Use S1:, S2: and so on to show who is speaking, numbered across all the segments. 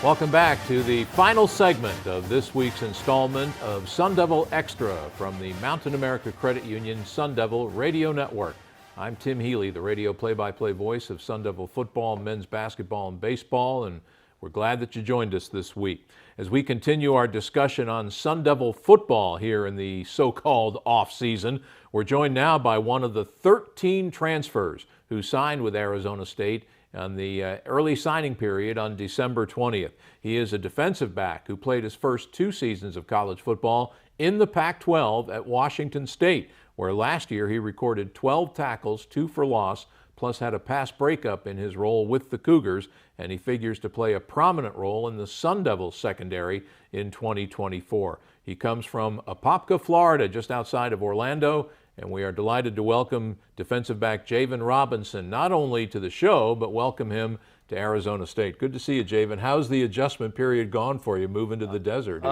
S1: Welcome back to the final segment of this week's installment of Sun Devil Extra from the Mountain America Credit Union Sun Devil Radio Network. I'm Tim Healey, the radio play-by-play voice of Sun Devil football, men's basketball, and baseball, and we're glad that you joined us this week. As we continue our discussion on Sun Devil football here in the so-called off-season, we're joined now by one of the 13 transfers who signed with Arizona State on the early signing period on December 20th. He is a defensive back who played his first 2 seasons of college football in the Pac-12 at Washington State, where last year he recorded 12 tackles, 2 for loss, plus had a pass breakup in his role with the Cougars, and he figures to play a prominent role in the Sun Devils secondary in 2024. He comes from Apopka, Florida, just outside of Orlando, and we are delighted to welcome defensive back Javan Robinson, not only to the show, but welcome him to Arizona State. Good to see you, Javan. How's the adjustment period gone for you moving to the desert?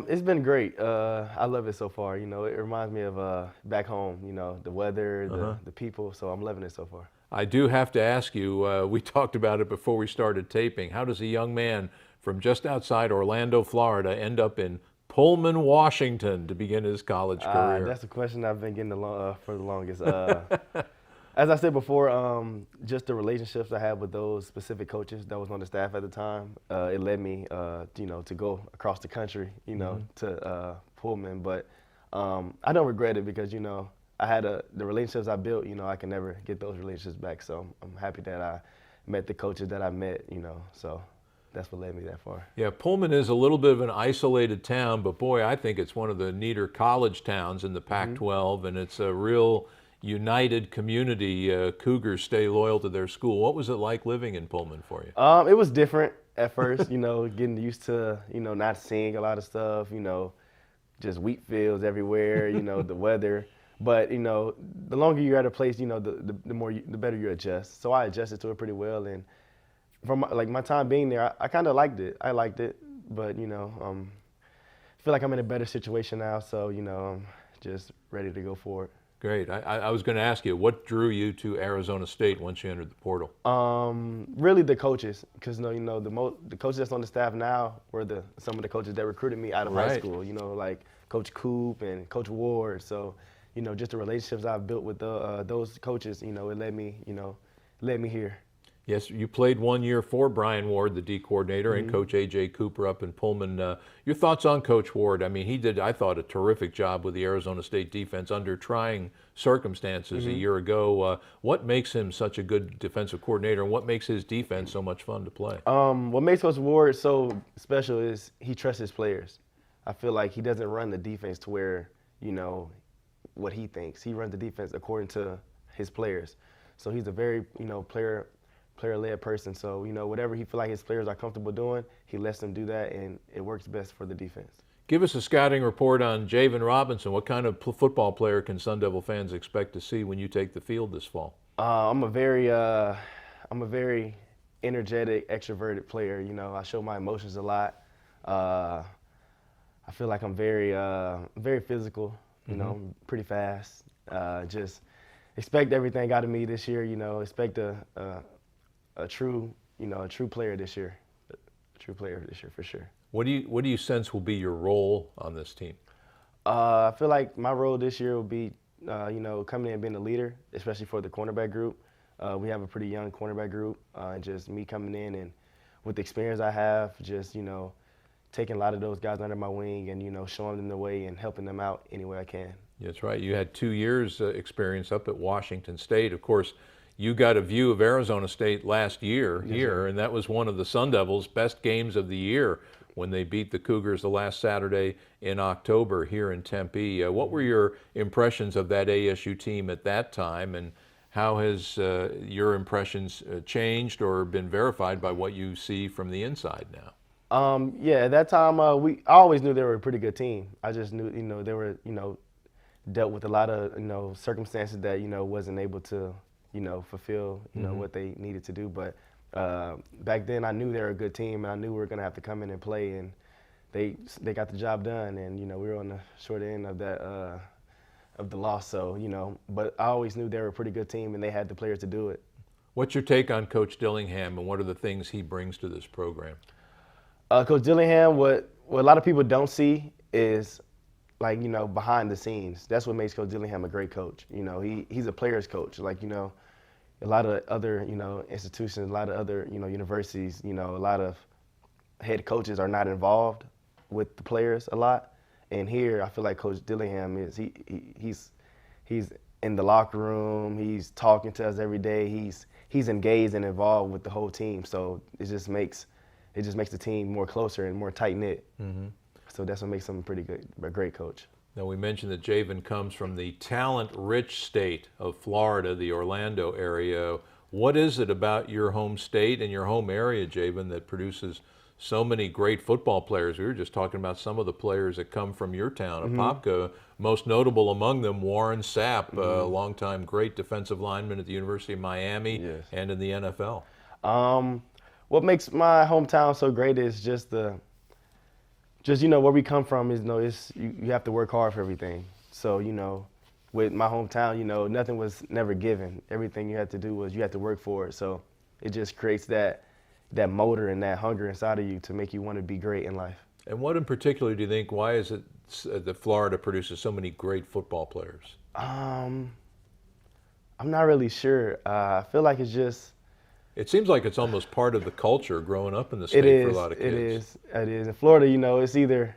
S2: It's been great. I love it so far. You know, it reminds me of back home, you know, the weather, the people, so I'm loving it so far.
S1: I do have to ask you, we talked about it before we started taping. How does a young man from just outside Orlando, Florida, end up in Pullman, Washington to begin his college career?
S2: That's a question I've been getting for the longest. As I said before, just the relationships I had with those specific coaches that was on the staff at the time, it led me, you know, to go across the country, you know, to Pullman. But I don't regret it because, you know, I had the relationships I built, you know, I can never get those relationships back. So I'm happy that I met the coaches that I met, you know, so that's what led me that far.
S1: Yeah, Pullman is a little bit of an isolated town, but boy, I think it's one of the neater college towns in the Pac-12, and it's a real united community. Cougars stay loyal to their school. What was it like living in Pullman for you?
S2: It was different at first, you know, getting used to, you know, not seeing a lot of stuff, you know, just wheat fields everywhere, you know, the weather. But, you know, the longer you're at a place, you know, the better you adjust. So I adjusted to it pretty well, and from my time being there, I kind of liked it. I liked it, but, you know, I feel like I'm in a better situation now, so, you know, I'm just ready to go forward.
S1: Great. I was going to ask you, what drew you to Arizona State once you entered the portal?
S2: Really the coaches, because you know the coaches that's on the staff now were some of the coaches that recruited me out of high school. You know, like Coach Coop and Coach Ward. So, you know, just the relationships I've built with those coaches, you know, it led me here.
S1: Yes, you played 1 year for Brian Ward, the D coordinator, and Coach A.J. Cooper up in Pullman. Your thoughts on Coach Ward? I mean, he did, I thought, a terrific job with the Arizona State defense under trying circumstances a year ago. What makes him such a good defensive coordinator, and what makes his defense so much fun to play?
S2: What makes Coach Ward so special is he trusts his players. I feel like he doesn't run the defense to where, you know, what he thinks. He runs the defense according to his players. So he's a very, you know, player-led person. So, you know, whatever he feel like his players are comfortable doing, he lets them do that, and it works best for the defense.
S1: Give us a scouting report on Javan Robinson. What kind of football player can Sun Devil fans expect to see when you take the field this fall?
S2: I'm a very energetic, extroverted player. You know, I show my emotions a lot. I feel like I'm very physical. You know, pretty fast. Just expect everything out of me this year. You know, expect a true player this year. A true player this year for sure.
S1: What do you sense will be your role on this team?
S2: I feel like my role this year will be, you know, coming in and being a leader, especially for the cornerback group. We have a pretty young cornerback group, and just me coming in and with the experience I have, just, you know, taking a lot of those guys under my wing and, you know, showing them the way and helping them out any way I can.
S1: That's right. You had 2 years experience up at Washington State. Of course, you got a view of Arizona State last year here, and that was one of the Sun Devils' best games of the year when they beat the Cougars the last Saturday in October here in Tempe. What were your impressions of that ASU team at that time, and how has your impressions changed or been verified by what you see from the inside now?
S2: Yeah, at that time, I always knew they were a pretty good team. I just knew, you know, they were, you know, dealt with a lot of, you know, circumstances that, you know, wasn't able to, you know, fulfill, you know, what they needed to do. But back then I knew they were a good team, and I knew we were going to have to come in and play, and they got the job done. And, you know, we were on the short end of that, of the loss. So, you know, but I always knew they were a pretty good team, and they had the players to do it.
S1: What's your take on Coach Dillingham, and what are the things he brings to this program?
S2: Coach Dillingham, what a lot of people don't see is, like, behind the scenes. That's what makes Coach Dillingham a great coach. He's a player's coach. Like, a lot of other, institutions, a lot of other, universities, a lot of head coaches are not involved with the players a lot. And here, I feel like Coach Dillingham is, he's in the locker room. He's talking to us every day. He's engaged and involved with the whole team. So it just makes the team more closer and more tight knit. Mm-hmm. So that's what makes him a great coach.
S1: Now, we mentioned that Javan comes from the talent-rich state of Florida, the Orlando area. What is it about your home state and your home area, Javan, that produces so many great football players? We were just talking about some of the players that come from your town of Apopka. Most notable among them, Warren Sapp, a longtime great defensive lineman at the University of Miami and in the NFL.
S2: What makes my hometown so great is just where we come from is, you have to work hard for everything. So, with my hometown, nothing was never given. Everything you had to do was you had to work for it. So it just creates that motor and that hunger inside of you to make you want to be great in life.
S1: And what in particular do you think, why is it that Florida produces so many great football players?
S2: I'm not really sure. I feel like it's just...
S1: It seems like it's almost part of the culture growing up in the state for a lot of kids.
S2: It is. In Florida, it's either,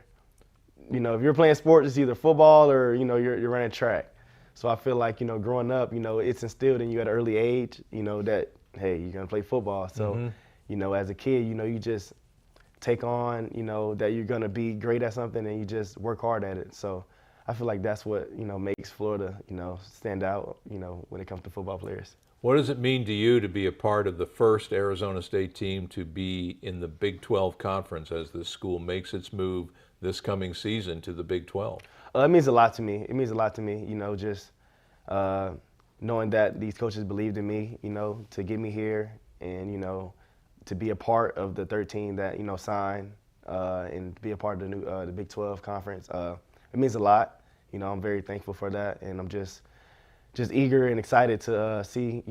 S2: if you're playing sports, it's either football or, you're running track. So I feel like, growing up, it's instilled in you at an early age, that, hey, you're going to play football. So, as a kid, you just take on, that you're going to be great at something and you just work hard at it. So I feel like that's what, makes Florida, stand out, when it comes to football players.
S1: What does it mean to you to be a part of the first Arizona State team to be in the Big 12 Conference as this school makes its move this coming season to the Big 12?
S2: It means a lot to me. It means a lot to me, just knowing that these coaches believed in me, to get me here and, to be a part of the 13 that, signed and be a part of the Big 12 Conference. It means a lot. I'm very thankful for that, and I'm just eager and excited to see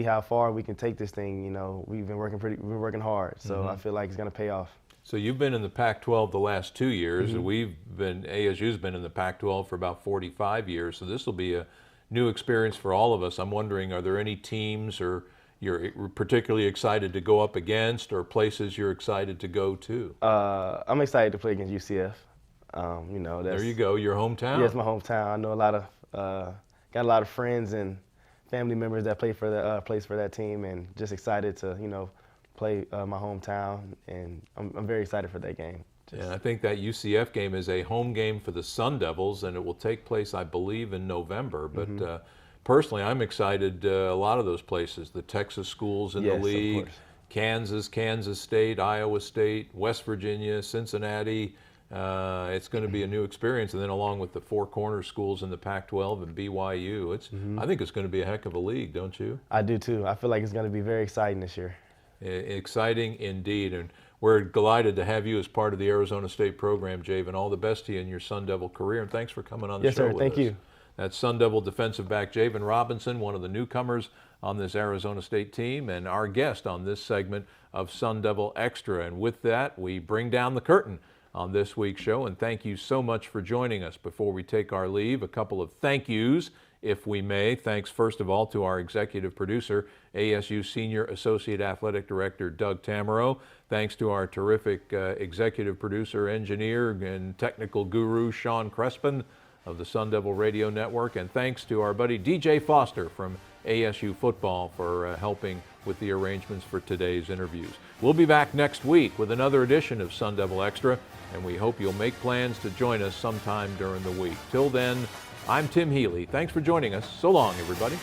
S2: how far we can take this thing. We've been working hard, so I feel like it's going to pay off.
S1: So you've been in the Pac-12 the last 2 years, and ASU's been in the Pac-12 for about 45 years, so this will be a new experience for all of us. I'm wondering, are there any teams or you're particularly excited to go up against, or places you're excited to go to?
S2: I'm excited to play against UCF.
S1: There you go, your hometown.
S2: Yeah, it's my hometown. I know got a lot of friends and family members that play for that team, and just excited to play my hometown, and I'm very excited for that game.
S1: Yeah, I think that UCF game is a home game for the Sun Devils, and it will take place, I believe, in November. But personally, I'm excited. A lot of those places, the Texas schools in the league, Kansas, Kansas State, Iowa State, West Virginia, Cincinnati. It's going to be a new experience, and then along with the Four Corners schools in the Pac-12 and BYU, I think it's going to be a heck of a league, don't you?
S2: I do too. I feel like it's going to be very exciting this year.
S1: Exciting indeed, and we're delighted to have you as part of the Arizona State program, Javan. All the best to you in your Sun Devil career, and thanks for coming on the show with us.
S2: Yes, sir. Thank you.
S1: That's Sun Devil defensive back Javan Robinson, one of the newcomers on this Arizona State team, and our guest on this segment of Sun Devil Extra. And with that, we bring down the curtain on this week's show, and thank you so much for joining us. Before we take our leave, a couple of thank yous, if we may. Thanks first of all to our executive producer, ASU Senior Associate Athletic Director Doug Tamaro. Thanks to our terrific executive producer, engineer, and technical guru Sean Crespin of the Sun Devil Radio Network, and thanks to our buddy DJ Foster from ASU Football for helping with the arrangements for today's interviews. We'll be back next week with another edition of Sun Devil Extra, and we hope you'll make plans to join us sometime during the week. Till then, I'm Tim Healey. Thanks for joining us. So long, everybody.